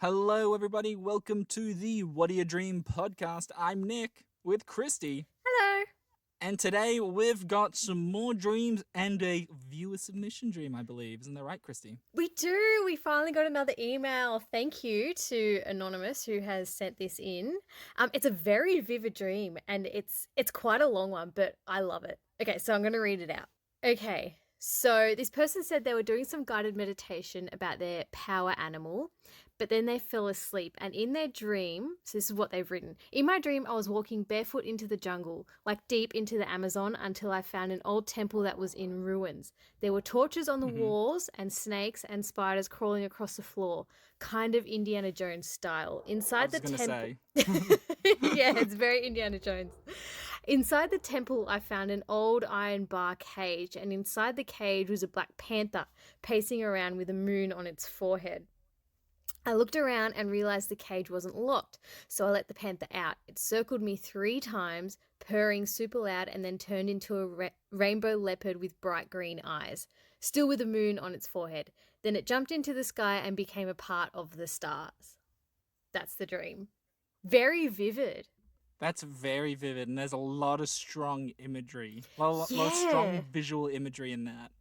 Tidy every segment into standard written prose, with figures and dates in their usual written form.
Hello, everybody. Welcome to the What Do You Dream podcast. I'm Nick with Kristi, Hello. and today we've got some more dreams and a viewer submission dream, I believe. Isn't that right, Kristi? We do. We finally got another email. Thank you to Anonymous who has sent this in. It's a very vivid dream and it's quite a long one, but I love it. Okay, so I'm going to read it out. Okay. So this person said they were doing some guided meditation about their power animal, but then they fell asleep. And in their dream, so this is what they've written. In my dream, I was walking barefoot into the jungle, like deep into the Amazon, until I found an old temple that was in ruins. There were torches on the walls and snakes and spiders crawling across the floor, kind of Indiana Jones style. I Inside was the going to temple. say. Yeah, it's very Indiana Jones. Inside the temple, I found an old iron bar cage, and inside the cage was a black panther pacing around with a moon on its forehead. I looked around and realized the cage wasn't locked, so I let the panther out. It circled me 3 times, purring super loud, and then turned into a rainbow leopard with bright green eyes, still with a moon on its forehead. Then it jumped into the sky and became a part of the stars. That's the dream. Very vivid. That's very vivid, and there's a lot of strong imagery. A lot of Yeah. strong visual imagery in that.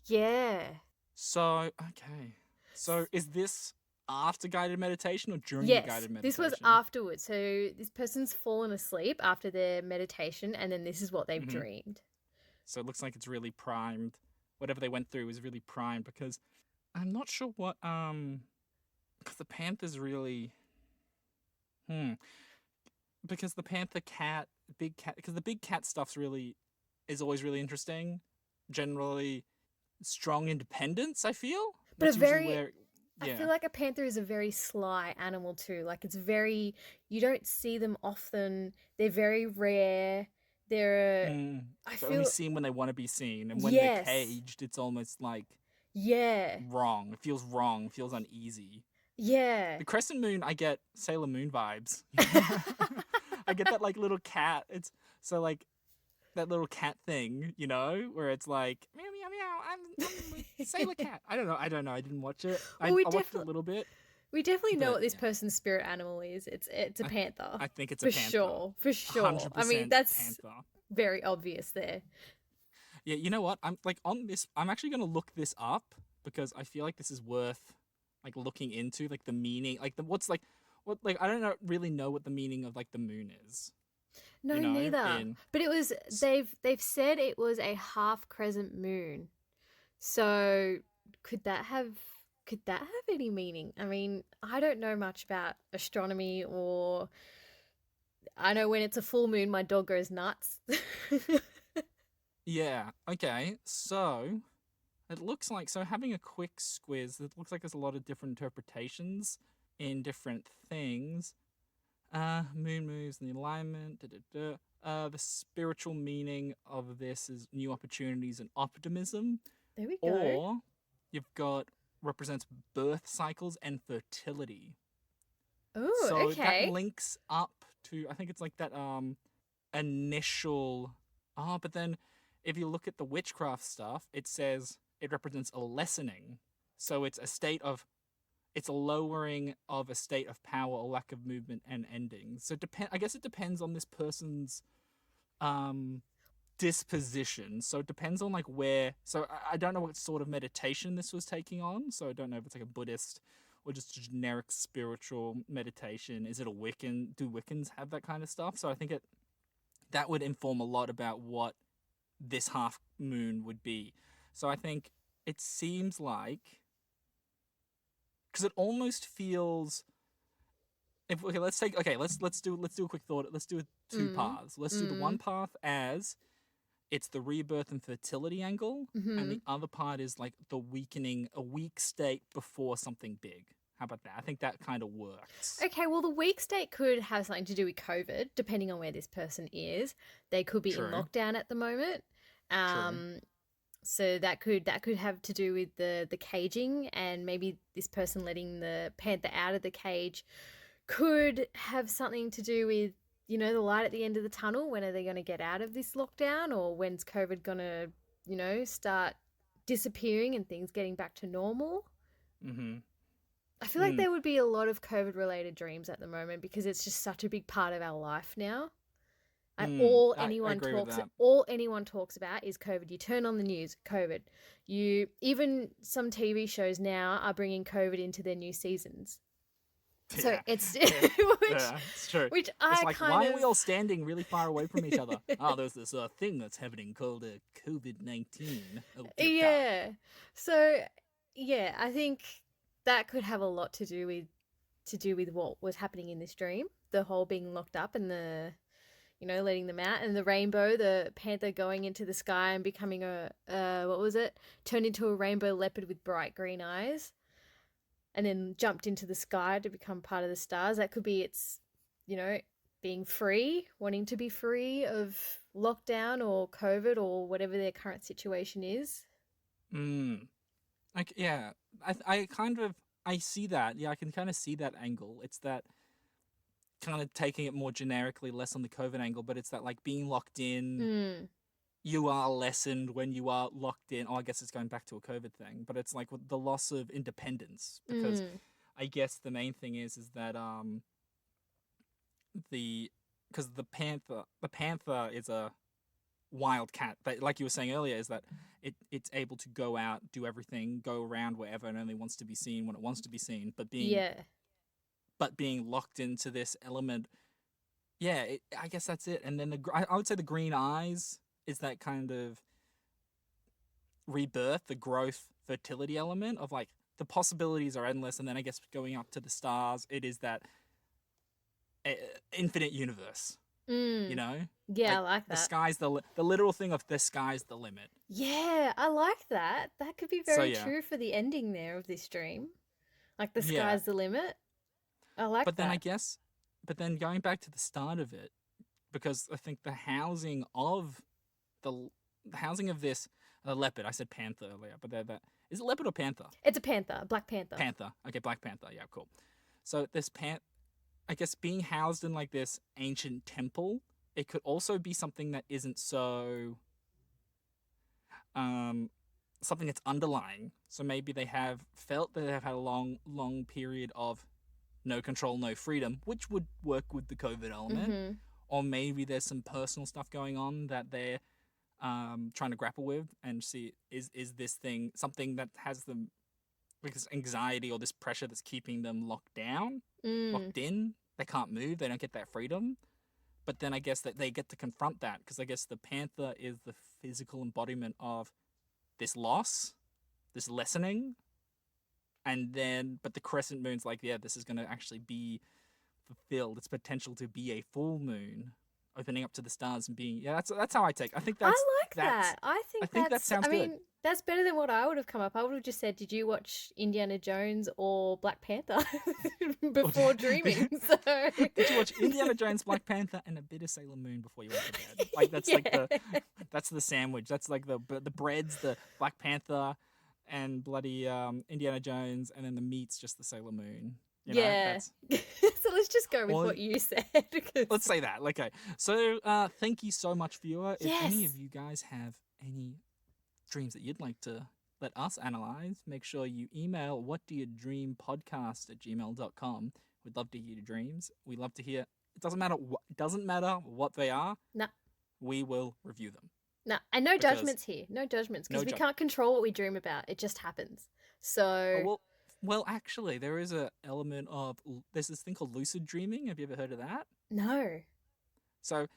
Yeah. So, okay. So, is this after guided meditation or during the Yes, guided this was meditation? afterwards. So this person's fallen asleep after their meditation, and then this is what they've hmm dreamed. So, it looks like it's really primed. Whatever they went through was really primed because I'm not sure what because the panther's really because the panther cat big cat because the big cat stuff's really is always really interesting. Generally strong independence, I feel. But a That's usually very, where I yeah. feel like a panther is a very sly animal too. Like it's very, you don't see them often. They're very rare. They're, I They only feel, seen when they want to be seen, and when they're yes, caged it's almost like yeah, wrong. It feels wrong, it feels uneasy. yeah. The crescent moon, I get Sailor Moon vibes. I get that like little cat. It's so like that little cat thing, where it's like meow meow meow. I'm a sailor cat. I don't know. I didn't watch it. I, Well, I watched a little bit, we definitely know but what this yeah, person's spirit animal is. It's a I panther, I think it's a for panther. sure, for sure. hundred I mean, percent that's panther. very obvious there. Yeah, you know what? I'm like on this. I'm actually gonna look this up because I feel like this is worth like looking into, like the meaning, like the what's like what like I don't know really know what the meaning of like the moon is. No, neither. In But it was they've said it was a half crescent moon. So could that have could that have any meaning? I mean, I don't know much about astronomy or I know when it's a full moon my dog goes nuts. yeah. Okay. So it looks like having a quick squiz. It looks like there's a lot of different interpretations in different things. Moon moves and the alignment. Da, da, da. The spiritual meaning of this is new opportunities and optimism. There we go. Or you've got represents birth cycles and fertility. Oh, So that okay. links up to I think it's like that initial but then if you look at the witchcraft stuff, it says it represents a lessening. So it's a lowering of a state of power, a lack of movement and ending. So I guess it depends on this person's um disposition. So it depends on like where. So I don't know what sort of meditation this was taking on. So I don't know if it's like a Buddhist or just a generic spiritual meditation. Is it a Wiccan? Do Wiccans have that kind of stuff? So I think that would inform a lot about what this half moon would be. So I think it seems like because it almost feels if okay let's do a quick thought. Let's do two Mm. paths. Let's do the one Mm. path as it's the rebirth and fertility angle, and the Mhm. other part is like the weakening, a weak state before something big. How about that? I think that kind of works. Okay, well, the weak state could have something to do with COVID, depending on where this person is. They could be in True, lockdown at the moment. true. Um, so that could have to do with the caging, and maybe this person letting the panther out of the cage could have something to do with the light at the end of the tunnel. When are they going to get out of this lockdown, or when's COVID going to start disappearing and things getting back to normal? Mm-hmm. I feel like Mm, there would be a lot of COVID related dreams at the moment because it's just such a big part of our life now. And I agree with that. all anyone talks about is COVID. You turn on the news, COVID. You even some TV shows now are bringing COVID into their new seasons. So Yeah, it's yeah, which yeah, it's true. which It's I like, kind why are of we all standing really far away from each other? Oh, there's this thing that's happening called COVID-19. Oh dear God. yeah. So yeah, I think that could have a lot to do with what was happening in this dream. The whole being locked up and the letting them out, and the rainbow, the panther going into the sky and becoming a what was it? Turned into a rainbow leopard with bright green eyes, and then jumped into the sky to become part of the stars. That could be its, you know, being free, wanting to be free of lockdown or COVID or whatever their current situation is. Mm. Like, yeah, I kind of I see that. Yeah, I can kind of see that angle. It's that kind of taking it more generically, less on the COVID angle, but it's that like being locked in. Mm. You are lessened when you are locked in. Oh, I guess it's going back to a COVID thing, but it's like with the loss of independence, because Mm. I guess the main thing is that the because the panther is a wild cat, that, like you were saying earlier, is that it's able to go out, do everything, go around wherever, and only wants to be seen when it wants to be seen. Yeah. But being locked into this element, yeah, I guess that's it. And then I would say the green eyes is that kind of rebirth, the growth, fertility element of like the possibilities are endless. And then I guess going up to the stars, it is that uh, infinite universe. You Mm. know, Yeah, I like like the that. sky's the literal thing of the sky's the limit. Yeah, I like that. That could be So very yeah, true for the ending there of this dream. Like the yeah. sky's the limit. I like But then I that. guess, but then going back to the start of it, because I think the the housing of this leopard. I said panther earlier, but that is it leopard or panther? It's a panther, a black panther. Panther. Okay, Black Panther. Yeah, cool. So this I guess being housed in like this ancient temple, it could also be something that isn't so um something that's underlying. So maybe they have felt that they've had a long period of no control, no freedom, which would work with the COVID element. Mm-hmm. Or maybe there's some personal stuff going on that they're trying to grapple with and see is this thing something that has them like this anxiety or this pressure that's keeping them locked down, Mm. locked in. They can't move. They don't get that freedom. But then I guess that they get to confront that because I guess the panther is the physical embodiment of this loss, this lessening, and then but the crescent moon's like, yeah, this is going to actually be fulfilled. Its potential to be a full moon, opening up to the stars and being, yeah, that's how I take. I think I like that's that. I I think think that that's, sounds I good. mean, that's better than what I would have come up. I would have just said, did you watch Indiana Jones or Black Panther Or before dreaming? So, did you watch Indiana Jones, Black Panther, and a bit of Sailor Moon before you went to bed? Like yeah. that's the sandwich. That's like the breads, the Black Panther, and bloody Indiana Jones, and then the meat's just the Sailor Moon. You know, Yeah. that's So let's just go with well. what you said. Because, Let's say that. Okay. So thank you so much, viewer. If any of yes. you guys have any dreams that you'd like to let us analyze, make sure you email whatdoyoudreampodcast@gmail.com. We'd love to hear your dreams. We love to hear. It doesn't matter what they are. No, We will review them no. And no because judgments here. No judgments no because we job. can't control what we dream about. It just happens. Oh, So, well, actually, there is a element of there's this thing called lucid dreaming. Have you ever heard of that? no. So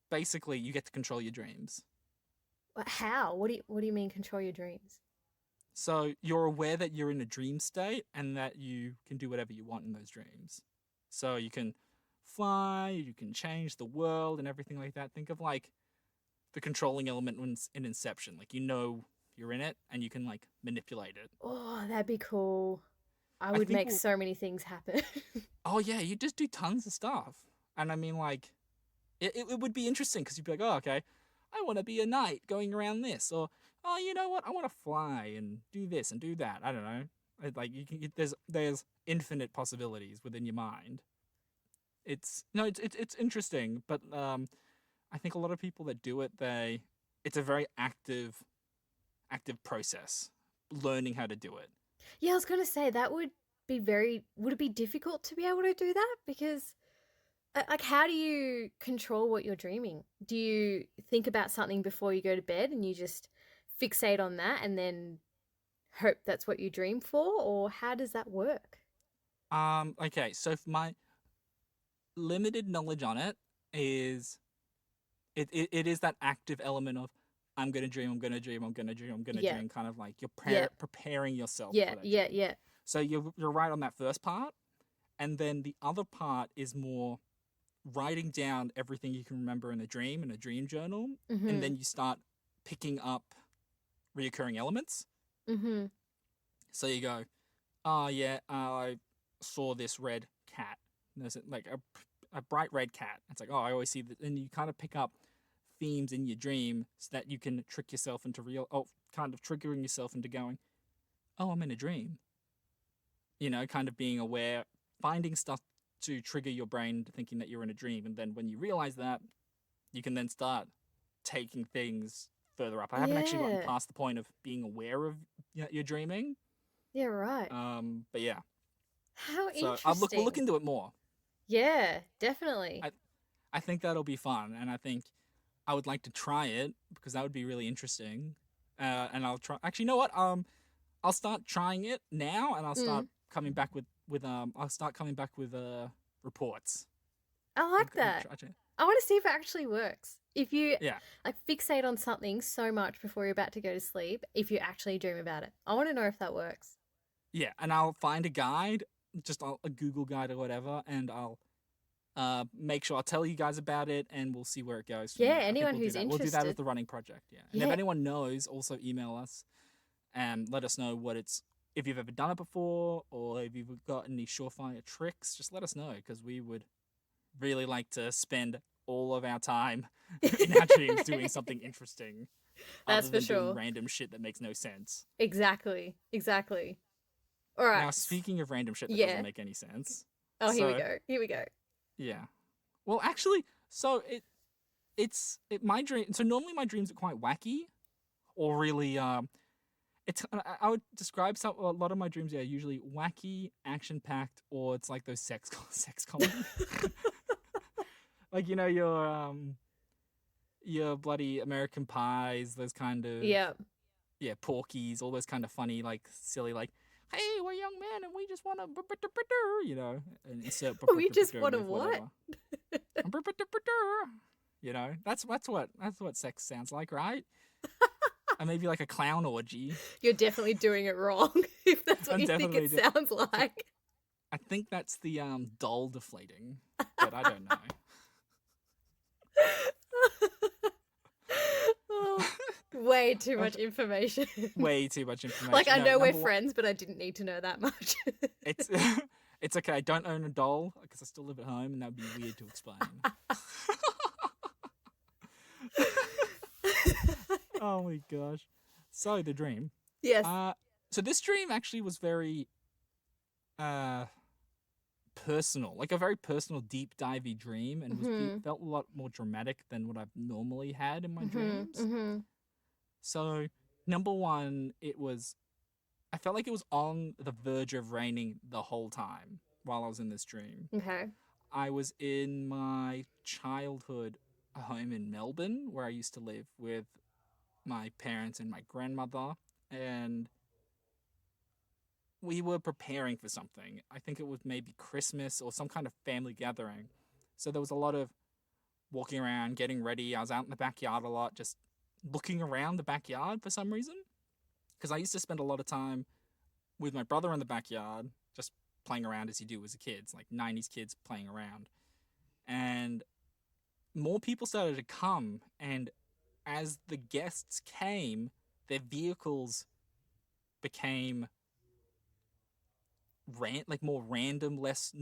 basically, you get to control your dreams. How? What do you mean control your dreams? So you're aware that you're in a dream state and that you can do whatever you want in those dreams. So you can fly, you can change the world and everything like that. Think of like the controlling element in Inception. Like you're in it and you can like manipulate it. Oh, that'd be cool. I I would think make so many things happen. oh yeah, you just do tons of stuff. And I mean like it would be interesting because you'd be like, oh okay, I want to be a knight going around this, or oh you know what, I want to fly and do this and do that. I don't know. Like there's infinite possibilities within your mind. It's no, it's interesting, but I think a lot of people that do it, it's a very active process, learning how to do it. Yeah, I was gonna say that would would it be difficult to be able to do that? Because like, how do you control what you're dreaming? Do you think about something before you go to bed and you just fixate on that and then hope that's what you dream for? Or how does that work? Okay, so for my limited knowledge on it is it is that active element of I'm gonna dream, I'm gonna dream, I'm gonna dream, I'm gonna Yeah, dream, kind of like you're yeah, preparing yourself yeah, for that yeah, dream. yeah. So you're right on that first part, and then the other part is more writing down everything you can remember in a dream in a dream journal, and Mm-hmm. then you start picking up reoccurring elements. Mm-hmm. So you go, oh yeah, I saw this red cat. There's like a bright red cat. It's like, oh, I always see that, and you kind of pick up themes in your dream so that you can trick yourself into kind of triggering yourself into going, oh, I'm in a dream. Kind of being aware, finding stuff to trigger your brain thinking that you're in a dream, and then when you realize that, you can then start taking things further up. I haven't actually gotten Yeah. past the point of being aware of your dreaming. Yeah, right. But yeah, How so we'll look interesting. into it more. Yeah, definitely. I I think that'll be fun, and I think I would like to try it because that would be really interesting. And I'll try. Actually, you know what? I'll start trying it now, and I'll start Mm, coming back with I'll start coming back with reports. I like that. Try to, I want to see if it actually works. If you yeah, like fixate on something so much before you're about to go to sleep, if you actually dream about it, I want to know if that works. yeah, and I'll find a guide, just a Google guide or whatever, and I'll make sure I'll tell you guys about it, and we'll see where it goes from Yeah, there. I think anyone we'll do who's that. We'll do that as interested. the running project, yeah. And if Yeah. anyone knows, also email us and let us know if you've ever done it before, or if you've got any surefire tricks. Just let us know because we would really like to spend all of our time in our dreams doing something interesting, That's other for than doing sure. random shit that makes no sense. Exactly. Exactly. All right. Now, speaking of random shit that doesn't Yeah. make any sense, Oh, here we so go. Here we go. yeah. Well, actually, so my dream. So normally my dreams are quite wacky, or really it's I would describe a lot of my dreams are usually wacky, action packed, or it's like those sex comedy, like your bloody American Pies, those kind of Yeah. yeah Porkies, all those kind of funny like silly like. Hey, we're young men and we just want to, and insert We just want to with what? whatever. That's what sex sounds like, right? And maybe like a clown orgy. You're definitely doing it wrong if that's what I'm you think definitely. it sounds like. I think that's the doll deflating, but I don't know. Oh, way too much information. Way too much Like, information. I No, know we're number one, friends, but I didn't need to know that much. it's it's okay. I don't own a doll because I still live at home, and that would be weird to explain. Oh my gosh. So the dream. Yes. So this dream actually was very uh personal, like a very personal, deep divey dream, and felt a lot more dramatic than what I've normally had in my dreams. So number one, I felt like it was on the verge of raining the whole time while I was in this dream. Okay. I was in my childhood home in Melbourne, where I used to live with my parents and my grandmother, and we were preparing for something. I think it was maybe Christmas or some kind of family gathering. So there was a lot of walking around, getting ready. I was out in the backyard a lot, just looking around the backyard for some reason. Because I used to spend a lot of time with my brother in the backyard, just playing around as you do as a kid. It's like 90s kids playing around. And more people started to come, and as the guests came, their vehicles became like more random, less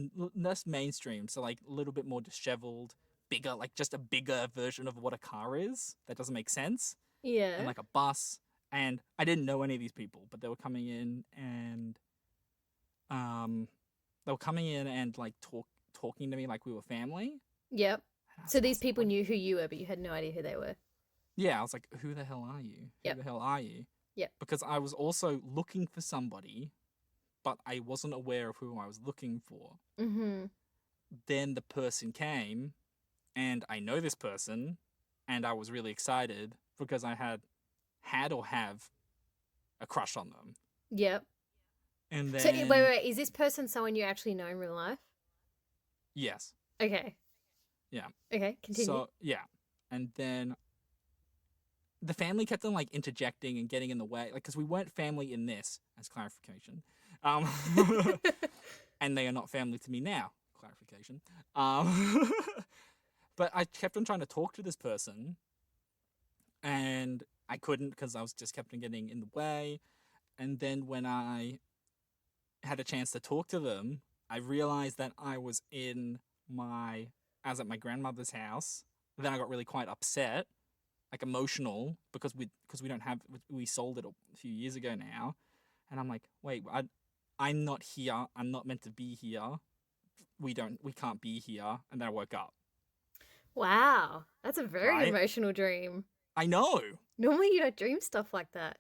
mainstream. So like a little bit more disheveled, bigger, like just a bigger version of what a car is. That doesn't make sense. And Yeah. like a bus. And I didn't know any of these people, but they were coming in and like talking to me like we were family. Yep. And So these I was people like, knew who you were, but you had no idea who they were. yeah, I was like, who the hell are you? Who Yep. the hell are you? Yep. Because I was also looking for somebody but I wasn't aware of who I was looking for. Mm-hmm. Then the person came, and I know this person, and I was really excited because I had or have a crush on them. Yep. And So then wait. Is this person someone you actually know in real life? yes, Okay. yeah. Okay. Continue. So yeah, and then the family kept on like interjecting and getting in the way, like because we weren't family in this, as clarification, um, and they are not family to me now. Clarification. But I kept on trying to talk to this person, and I couldn't because I was just kept on getting in the way. And then when I had a chance to talk to them, I realized that I was at my grandmother's house. And then I got really quite upset, like emotional, because we sold it a few years ago now, and I'm like, wait, I'm not here. I'm not meant to be here. We can't be here. And then I woke up. Wow, that's a very Right? emotional dream. I know. Normally, you don't dream stuff like that.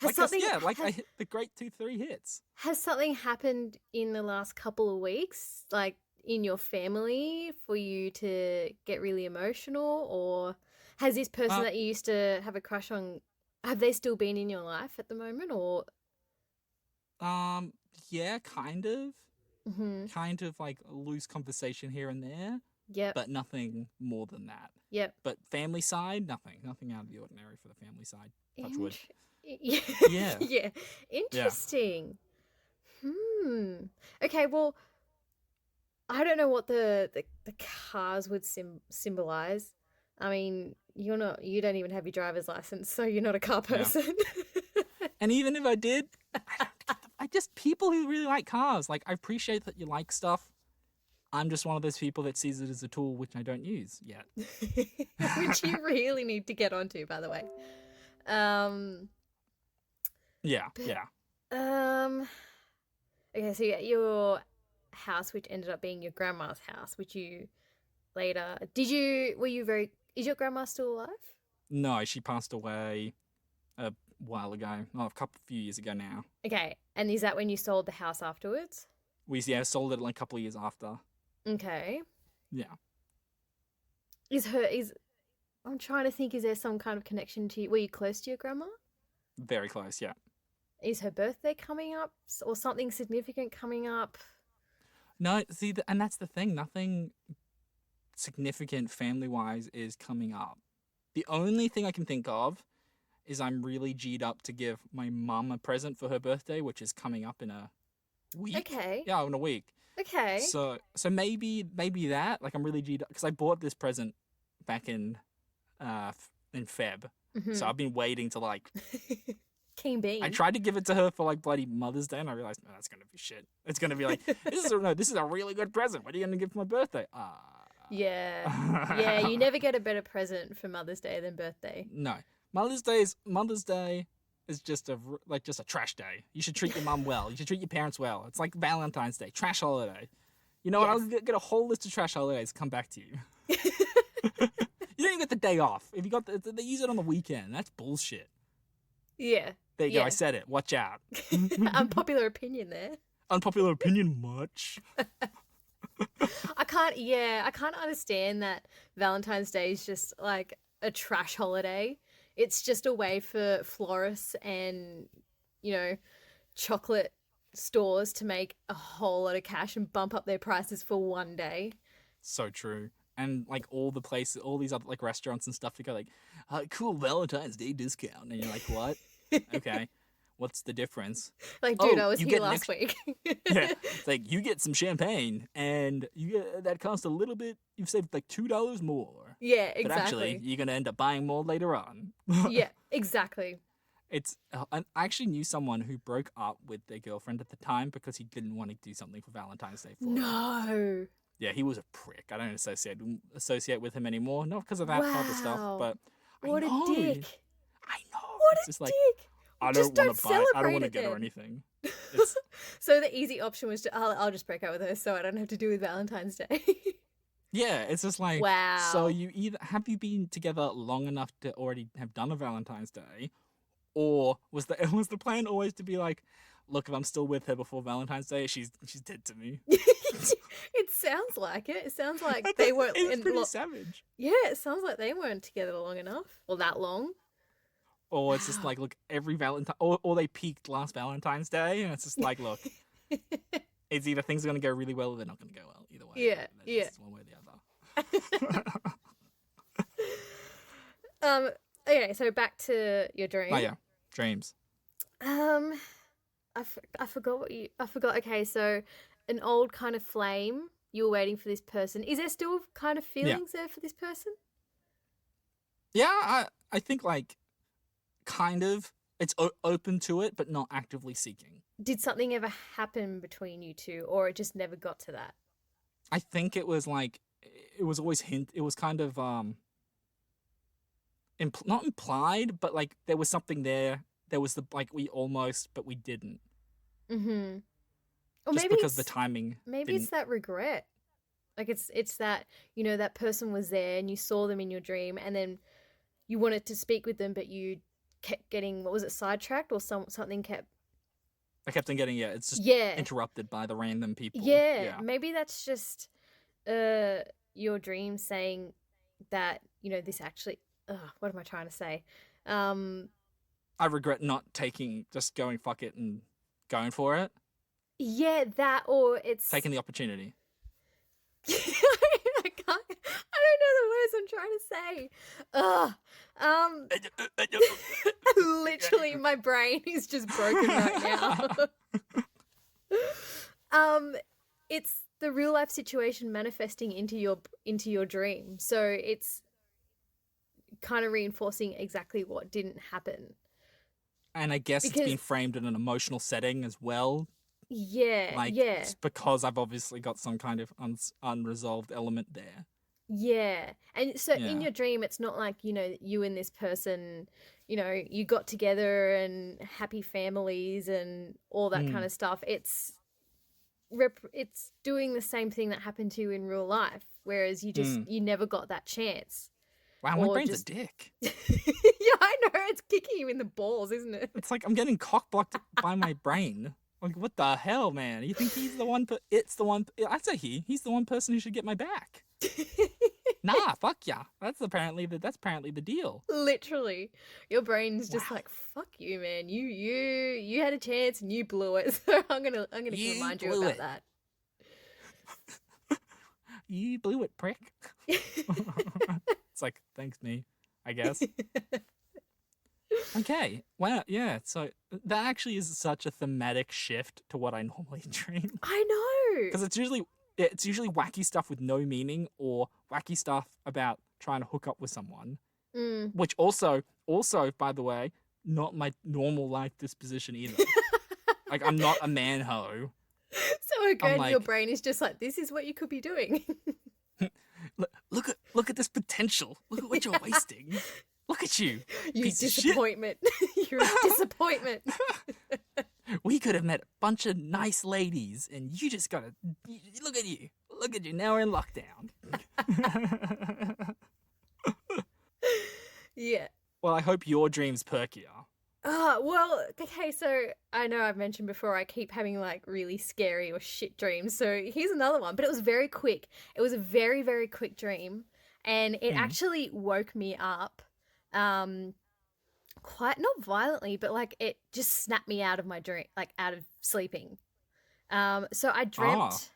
Has Like I, something yeah, like I has, hit the great 2-3 hits. has something happened in the last couple of weeks, like in your family, for you to get really emotional, or has this person Uh, that you used to have a crush on, have they still been in your life at the moment, or? yeah, kind of. Mm-hmm. Kind of like a loose conversation here and there, Yep. but nothing more than that. Yep. But family side, nothing out of the ordinary for the family side. Touch wood. Yeah. Yeah. Yeah. Yeah. Interesting. Okay, well, I don't know what the cars would symbolize. I mean, you don't even have your driver's license, so you're not a car Yeah. person. And even if I did, I just people who really like cars. Like I appreciate that you like stuff. I'm just one of those people that sees it as a tool which I don't use yet. Which you really need to get onto, by the way. Yeah, But yeah. okay, so yeah, your house, which ended up being your grandma's house, which you later is your grandma still alive? No, she passed away a while ago. Oh, a few years ago now. Okay, and is that when you sold the house afterwards? We sold it like a couple of years after. Okay. Yeah. Is I'm trying to think, is there some kind of connection to you? Were you close to your grandma? Very close, yeah. Is her birthday coming up or something significant coming up? No, see, and that's the thing. Nothing significant family-wise is coming up. The only thing I can think of is I'm really G'd up to give my mum a present for her birthday, which is coming up in a week. Okay. Yeah, in a week. Okay. So maybe that, like I'm really G'd up because I bought this present back in Feb. Mm-hmm. So I've been waiting to like Keen bean. I tried to give it to her for like bloody Mother's Day, and I realized, no, that's gonna be shit. It's gonna be like, this is a really good present. What are you gonna give for my birthday? Yeah. Yeah, you never get a better present for Mother's Day than birthday. No, Mother's Day is just a trash day. You should treat your mum well. You should treat your parents well. It's like Valentine's Day, trash holiday. You know what? I'll get a whole list of trash holidays. Come back to you. You don't even get the day off. If you got they use it on the weekend. That's bullshit. Yeah. There you go. I said it. Watch out. Unpopular opinion there. Unpopular opinion much. I can't understand that Valentine's Day is just like a trash holiday. It's just a way for florists and, chocolate stores to make a whole lot of cash and bump up their prices for one day. So true. And like all these other like restaurants and stuff, you go like, cool Valentine's Day discount. And you're like, what? Okay. What's the difference? Like, dude, I was here last week. Yeah. It's like you get some champagne and you get that costs a little bit. You've saved like $2 more. Yeah, exactly. But actually, you're gonna end up buying more later on. Yeah, exactly. I actually knew someone who broke up with their girlfriend at the time because he didn't want to do something for Valentine's Day for her. No. Yeah, he was a prick. I don't associate with him anymore. Not because of that type of stuff, but what a dick. I know. What it's a just like, dick. I Just don't want to buy it. I don't want to it get her then. anything. So the easy option was I'll just break up with her so I don't have to do with Valentine's Day. Yeah, it's just like, wow. So have you been together long enough to already have done a Valentine's Day, Or was the plan always to be like, look, if I'm still with her before Valentine's Day, she's dead to me. It sounds like it. It sounds like they weren't. It's pretty savage. Yeah, it sounds like they weren't together long enough, or that long. Or it's just like, look, every Valentine, or they peaked last Valentine's Day, and it's just like, look, it's either things are going to go really well or they're not going to go well. Either way. Yeah, yeah. It's one way or the other. Okay, so back to your dream. Oh yeah, dreams. I forgot I forgot. Okay, so an old kind of flame. You were waiting for this person. Is there still kind of feelings there for this person? Yeah, I think like kind of it's open to it, but not actively seeking. Did something ever happen between you two, or it just never got to that? I think it was like it was always it was kind of not implied, but like there was something there. There was we almost, but we didn't. Mm-hmm. Or just maybe because the timing. Maybe it's that regret. Like it's that, that person was there and you saw them in your dream and then you wanted to speak with them, but you kept getting, what was it, sidetracked or something kept. I kept on getting, it's just interrupted by the random people. Yeah, maybe that's just your dream saying that, this actually, what am I trying to say? I regret not just going fuck it and going for it. Yeah, that, or it's... taking the opportunity. I don't know the words I'm trying to say. Literally, my brain is just broken right now. It's the real life situation manifesting into your dream. So it's kind of reinforcing exactly what didn't happen. And I guess it's been framed in an emotional setting as well. Yeah, It's because I've obviously got some kind of unresolved element there. Yeah. And so in your dream, it's not like, you and this person, you got together and happy families and all that kind of stuff. It's doing the same thing that happened to you in real life, whereas you never got that chance. Wow, my brain's a dick. Yeah, I know. It's kicking you in the balls, isn't it? It's like I'm getting cock-blocked by my brain. Like, what the hell, man? You think he's the one? It's the one. I'd say he's the one person who should get my back. Nah, fuck yeah. That's apparently the deal. Literally, your brain's just like, fuck you, man. You had a chance and you blew it. So I'm gonna remind you about that. You blew it, prick. It's like, thanks, me, I guess. Okay. Wow. Yeah. So that actually is such a thematic shift to what I normally dream. I know. Because it's usually wacky stuff with no meaning or wacky stuff about trying to hook up with someone. Which also, by the way, not my normal life disposition either. Like, I'm not a man-ho. So again, your brain is just like, this is what you could be doing. Look at this potential. Look at what you're wasting. Look at you. You disappointment. You're a disappointment. We could have met a bunch of nice ladies, and you just gotta look at you. Look at you. Now we're in lockdown. Yeah. Well, I hope your dream's perkier. Well, okay, so I know I've mentioned before I keep having like really scary or shit dreams. So here's another one, but it was very quick. It was a very, very quick dream, and it actually woke me up. Quite not violently, but like it just snapped me out of my dream, like out of sleeping. So I dreamt,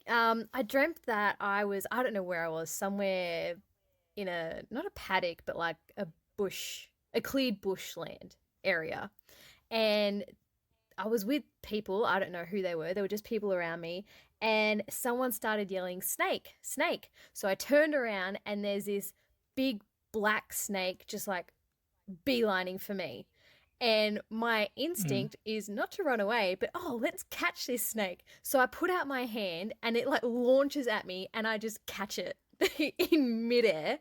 I dreamt that I don't know where I was, somewhere in not a paddock, but like a cleared bushland area. And I was with people, I don't know who they were just people around me, and someone started yelling, snake, snake. So I turned around and there's this big black snake just like beelining for me. And my instinct is not to run away, but let's catch this snake. So I put out my hand and it like launches at me and I just catch it in midair.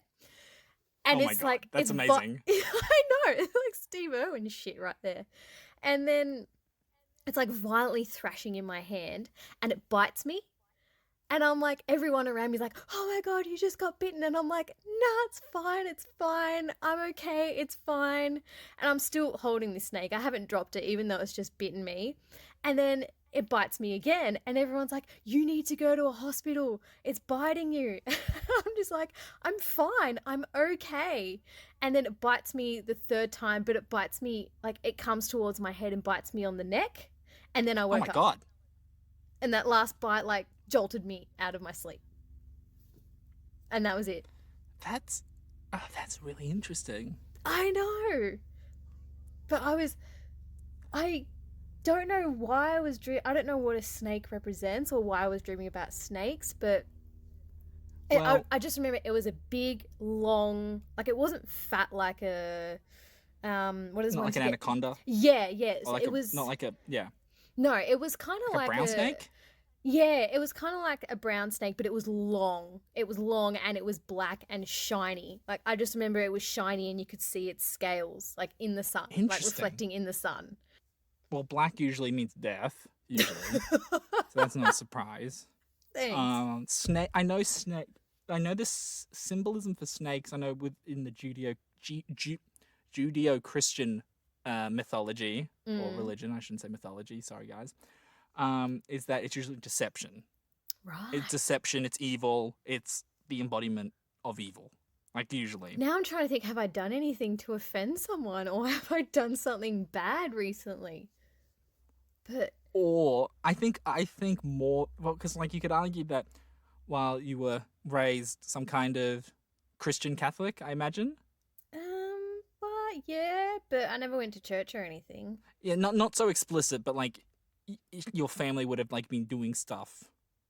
And oh my God, like, that's amazing. I know, it's like Steve Irwin shit right there. And then it's like violently thrashing in my hand and it bites me. And I'm like, everyone around me's like, oh my God, you just got bitten. And I'm like, nah, it's fine. I'm okay, it's fine. And I'm still holding this snake. I haven't dropped it, even though it's just bitten me. And then it bites me again. And everyone's like, you need to go to a hospital. It's biting you. I'm just like, I'm fine. I'm okay. And then it bites me the third time, but it bites me, like, it comes towards my head and bites me on the neck. And then I Oh woke my up. God. And that last bite, like, jolted me out of my sleep. And that was it. That's really interesting. I know. But I don't know why I don't know what a snake represents or why I was dreaming about snakes, but I just remember it was a big, long, like, it wasn't fat like a, what is not one like to an get? anaconda? Yeah, Or like it was, not like a, yeah. no, it was kind of Like a brown snake? Yeah, it was kind of like a brown snake, but it was long. It was long and it was black and shiny. Like, I just remember it was shiny and you could see its scales, like, in the sun, like, Interesting. reflecting in the sun. Well, black usually means death, usually. So that's not a surprise. Thanks. Snake. I know this symbolism for snakes. I know within the Judeo-Christian mythology or religion. I shouldn't say mythology. Sorry, guys. Is that it's usually deception. Right. It's deception. It's evil. It's the embodiment of evil. Like, usually. Now I'm trying to think, have I done anything to offend someone or have I done something bad recently? But Or I think more, well, because, like, you could argue that while you were raised some kind of Christian Catholic, I imagine. well, yeah, but I never went to church or anything. Yeah, not so explicit, but, like, your family would have, like, been doing stuff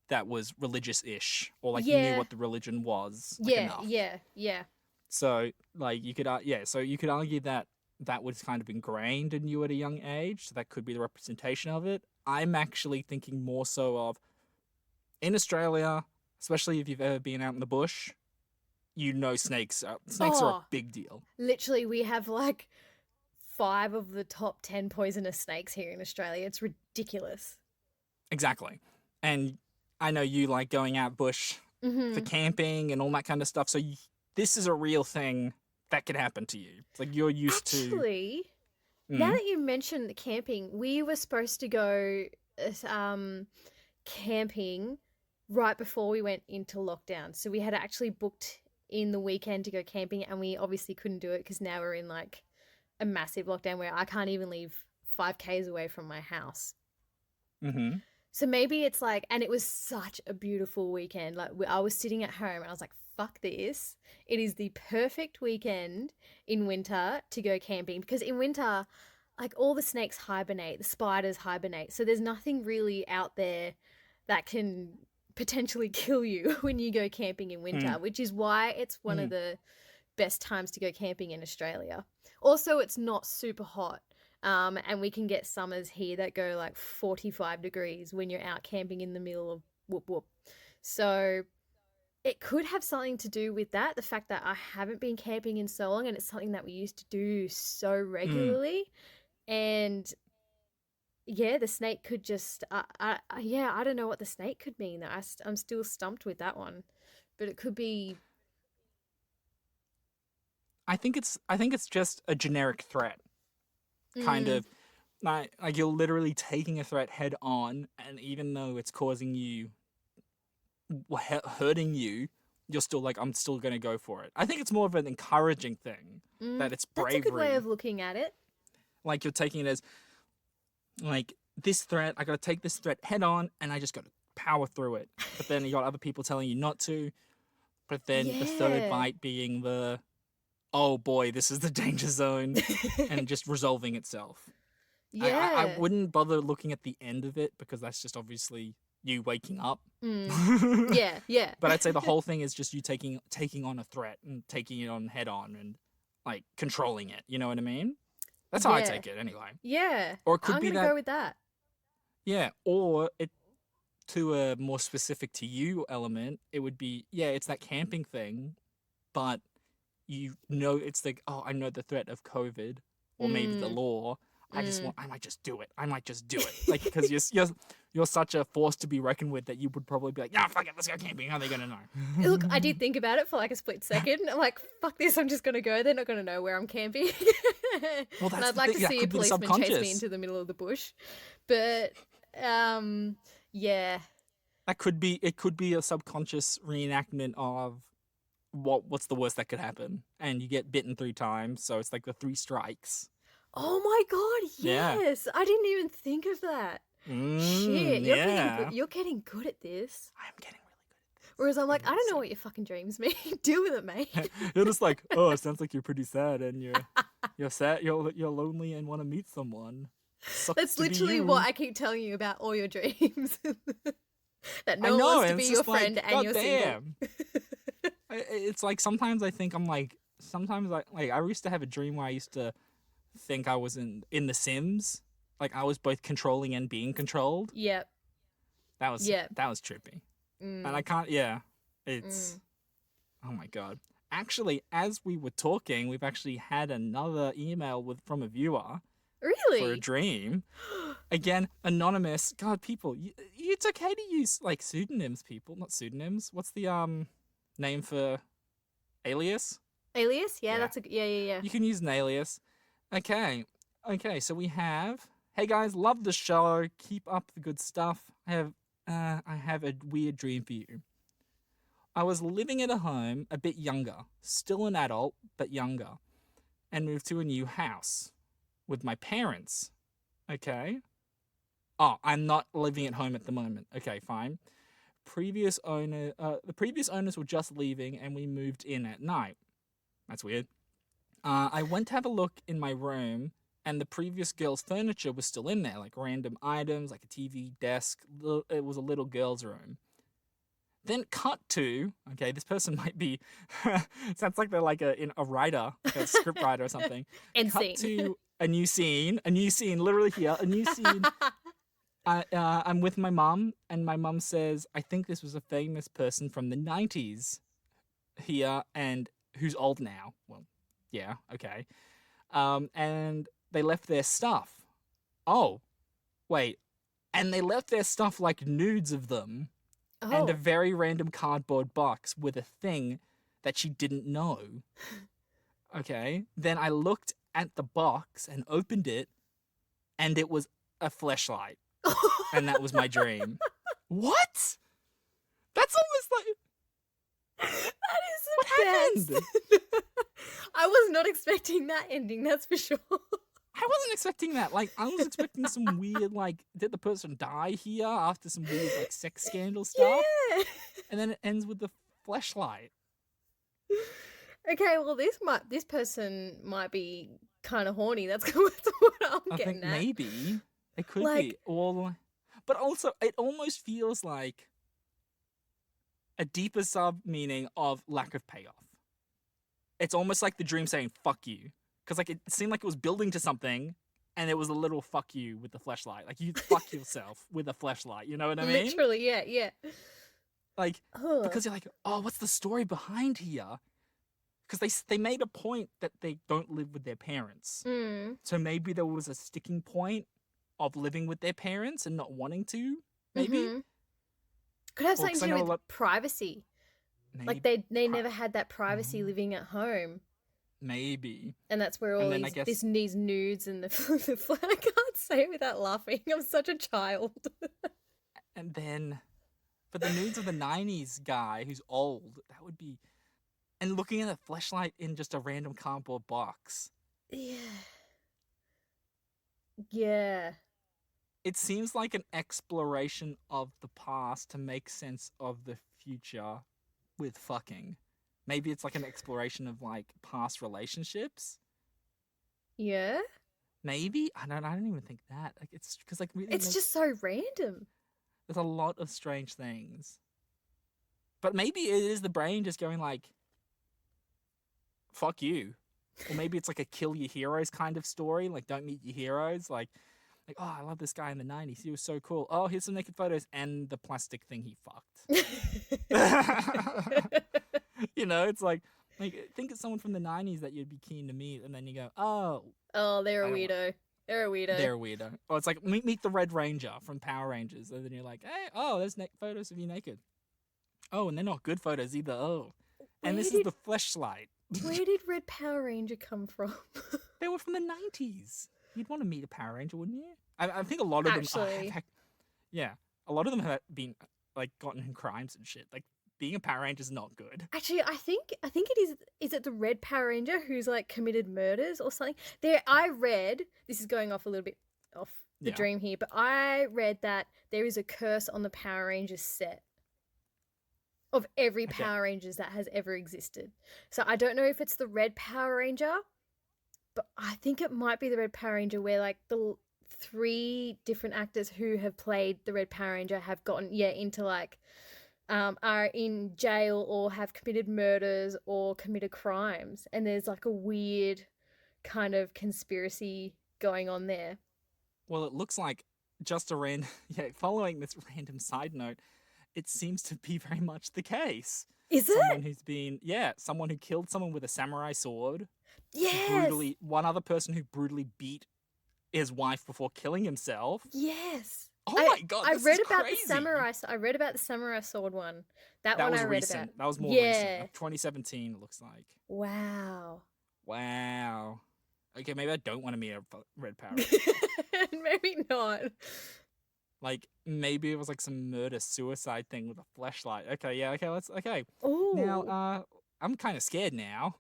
that was religious-ish, or, like, you knew what the religion was. Like, enough. Yeah. So, like, you could argue that that was kind of ingrained in you at a young age, so that could be the representation of it. I'm actually thinking more so of, in Australia, especially if you've ever been out in the bush, you know snakes are a big deal. Literally, we have, like, 5 of the top 10 poisonous snakes here in Australia. It's ridiculous. Exactly. And I know you like going out bush for camping and all that kind of stuff, so this is a real thing that could happen to you. It's like you're used to... Actually, now that you mentioned the camping, we were supposed to go camping right before we went into lockdown. So we had actually booked in the weekend to go camping, and we obviously couldn't do it because now we're in, like, a massive lockdown where I can't even leave 5Ks away from my house. Mm-hmm. So maybe it's like, and it was such a beautiful weekend. Like, I was sitting at home and I was like, fuck this. It is the perfect weekend in winter to go camping, because in winter, like, all the snakes hibernate, the spiders hibernate. So there's nothing really out there that can potentially kill you when you go camping in winter, which is why it's one of the best times to go camping in Australia. Also, it's not super hot. And we can get summers here that go like 45 degrees when you're out camping in the middle of whoop whoop. So it could have something to do with that, the fact that I haven't been camping in so long and it's something that we used to do so regularly. And yeah, the snake could just, I don't know what the snake could mean. I'm still stumped with that one, but it could be. I think it's just a generic threat. Kind of like you're literally taking a threat head on, and even though it's causing you, hurting you, you're still like, I'm still going to go for it. I think it's more of an encouraging thing, that it's bravery. That's a good way of looking at it. Like, you're taking it as, like, this threat, I got to take this threat head on, and I just got to power through it. But then you got other people telling you not to. But then the third bite being the, oh boy, this is the danger zone, and just resolving itself. Yeah. I wouldn't bother looking at the end of it, because that's just obviously you waking up. Yeah. But I'd say the whole thing is just you taking on a threat and taking it on head on and, like, controlling it. You know what I mean? That's how I take it anyway. Yeah. Or it could I'm be gonna go with that. Yeah, or it, to a more specific to you element, it would be, it's that camping thing, but you know, it's like, oh, I know the threat of COVID or maybe the law. I might just do it. Like, because you're such a force to be reckoned with that you would probably be like, "Yeah, fuck it, let's go camping. How are they gonna know?" Look, I did think about it for like a split second. I'm like, fuck this, I'm just gonna go. They're not gonna know where I'm camping. Well, And that's I'd the like thing. to That see a could be the policeman chase me subconscious. into the middle of the bush. But yeah. That could be. It could be a subconscious reenactment of what's the worst that could happen, and you get bitten 3 times, so it's like the 3 strikes. Oh my god, Yeah. yes. I didn't even think of that. Shit, you're getting Yeah. good. You're getting good at this. I'm getting really good. Whereas I'm like, I'm I don't know really what your fucking dreams mean. Deal with it, mate. You're just like, oh, it sounds like you're pretty sad, and you're sad, you're lonely, and want to meet someone. Sucks That's to be literally you. what I keep telling you about all your dreams. That I no one know, wants to and be it's your just like, friend and God you're damn. single. It's like sometimes I think I'm like, sometimes I used to have a dream where I used to think I was in The Sims, like I was both controlling and being controlled. Yep. That was trippy, and I can't. Yeah, it's oh my god. Actually, as we were talking, we've actually had another email from a viewer Really? for a dream. Again, anonymous. God, people, it's okay to use like pseudonyms. People, not pseudonyms. What's the name for alias? Alias? Yeah, Yeah. that's a yeah. You can use an alias. Okay. So we have. Hey guys, love the show. Keep up the good stuff. I have a weird dream for you. I was living at a home, a bit younger, still an adult, but younger, and moved to a new house with my parents. Okay. Oh, I'm not living at home at the moment. Okay, fine. The previous owners were just leaving, and we moved in at night. That's weird. I went to have a look in my room, and the previous girl's furniture was still in there, like random items, like a TV, desk. It was a little girl's room. Then cut to, okay, this person might be, sounds like they're like a writer, like a script writer or something. End Cut scene. to a new scene, literally here, a new scene. I'm with my mum, and my mum says, I think this was a famous person from the 90s here, and who's old now. Well, yeah, okay. And they left their stuff. Oh, wait. And they left their stuff like nudes of them. And a very random cardboard box with a thing that she didn't know. Okay. Then I looked at the box and opened it, and it was a fleshlight. And that was my dream. What? That's almost like... That is the What happened? best. I was not expecting that ending, that's for sure. I wasn't expecting that. Like, I was expecting some weird, like, did the person die here after some weird, like, sex scandal stuff? Yeah. And then it ends with the fleshlight. Okay, well, this person might be kind of horny. That's what I'm I getting think at. maybe it could Like- be. Or, but also, it almost feels like a deeper sub meaning of lack of payoff. It's almost like the dream saying "fuck you," because like it seemed like it was building to something, and it was a little "fuck you" with the fleshlight. Like you fuck yourself with a fleshlight. You know what I mean? Literally, yeah. Like Ugh. because you're like, oh, what's the story behind here? Because they made a point that they don't live with their parents, so maybe there was a sticking point of living with their parents and not wanting to. Maybe. Mhm. Could have Well, something 'cause I to know do a with lot- Like Maybe. they never had that privacy living at home. Maybe. And that's where all And then I these guess- these nudes and the I can't say it without laughing. I'm such a child. And then, but the nudes of the 90s guy who's old, that would be. And looking at a fleshlight in just a random cardboard box. Yeah. Yeah. It seems like an exploration of the past to make sense of the future with fucking. Maybe it's like an exploration of like past relationships. Yeah. Maybe I don't even think that. Like it's because like really, It's just so random. there's a lot of strange things. But maybe it is the brain just going like, fuck you. Or maybe it's like a kill your heroes kind of story. Like, don't meet your heroes. Like, oh, I love this guy in the 90s. He was so cool. Oh, here's some naked photos and the plastic thing he fucked. You know, it's like think of someone from the 90s that you'd be keen to meet. And then you go, oh, Oh, they're I a don't weirdo. They're a weirdo. They're a weirdo. Or it's like meet the Red Ranger from Power Rangers, and then you're like, hey, oh, there's photos of you naked. Oh, and they're not good photos either. Oh, and this is the fleshlight. Where did Red Power Ranger come from? They were from the 90s. You'd want to meet a Power Ranger, wouldn't you? I think a lot of them. Yeah, a lot of them have been like gotten in crimes and shit. Like being a Power Ranger is not good. Actually, I think it is. Is it the Red Power Ranger who's like committed murders or something? I read, this is going off a little bit off the dream here, but I read that there is a curse on the Power Rangers set of every Power Rangers that has ever existed. So I don't know if it's the Red Power Ranger, but I think it might be the Red Power Ranger where like the 3 different actors who have played the Red Power Ranger have gotten into like are in jail or have committed murders or committed crimes, and there's like a weird kind of conspiracy going on there. Well, it looks like just following this random side note, it seems to be very much the case. Is it? Someone who killed someone with a samurai sword. Yes. One other person who brutally beat his wife before killing himself. Yes. Oh my god, this is crazy. I read about the samurai sword one. That one was I read recent. about. That was more recent. 2017, it looks like. Wow. Okay, maybe I don't want to meet a Red Power. Maybe not. Like, maybe it was like some murder-suicide thing with a fleshlight. Okay. Ooh. Now, I'm kind of scared now.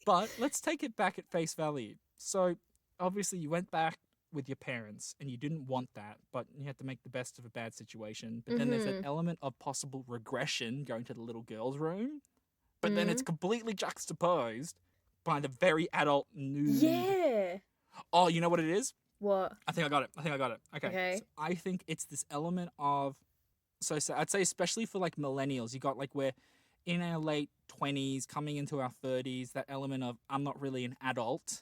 But let's take it back at face value. So, obviously, you went back with your parents and you didn't want that, but you had to make the best of a bad situation. But then there's that element of possible regression going to the little girl's room. But then it's completely juxtaposed by the very adult nude. Yeah. Oh, you know what it is? What? I think I got it. Okay. So I think it's this element of, so I'd say especially for like millennials, you got like we're in our late 20s, coming into our 30s, that element of I'm not really an adult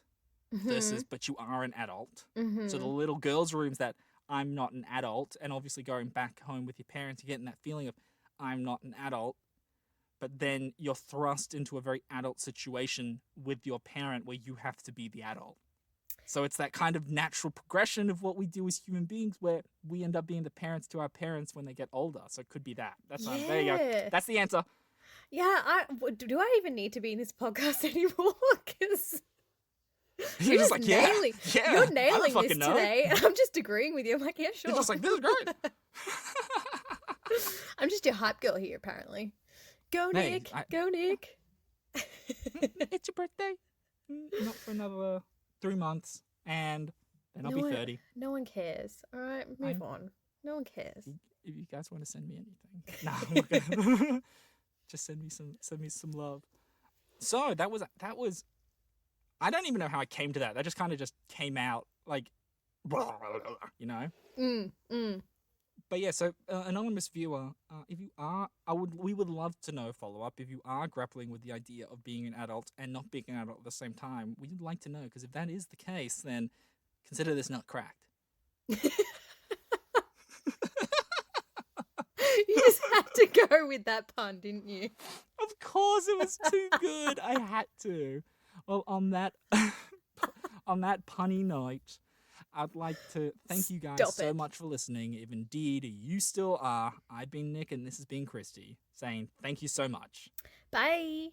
versus but you are an adult. So the little girls' rooms that I'm not an adult, and obviously going back home with your parents, you're getting that feeling of I'm not an adult, but then you're thrust into a very adult situation with your parent where you have to be the adult. So it's that kind of natural progression of what we do as human beings where we end up being the parents to our parents when they get older. So it could be that. There you go. That's the answer. Yeah, do I even need to be in this podcast anymore? Because you're just like, nailing, yeah, you're nailing this today. I'm just agreeing with you. I'm like, yeah, sure. You're just like, this is great. I'm just your hype girl here, apparently. Go, Nick. Go, Nick. It's your birthday. Not for another 3 months, and then I'll be 30. No one cares. All right, move on. No one cares. If you guys want to send me anything, no, I'm not gonna. Just send me some love. So that was. I don't even know how I came to that. That just kind of just came out like, you know. But yeah, so anonymous viewer, if you are, we would love to know follow up. If you are grappling with the idea of being an adult and not being an adult at the same time, we'd like to know, because if that is the case, then consider this nut cracked. You just had to go with that pun, didn't you? Of course, it was too good. I had to. Well, on that punny note, I'd like to thank you guys so much for listening. If indeed you still are, I've been Nick and this has been Kristi saying thank you so much. Bye.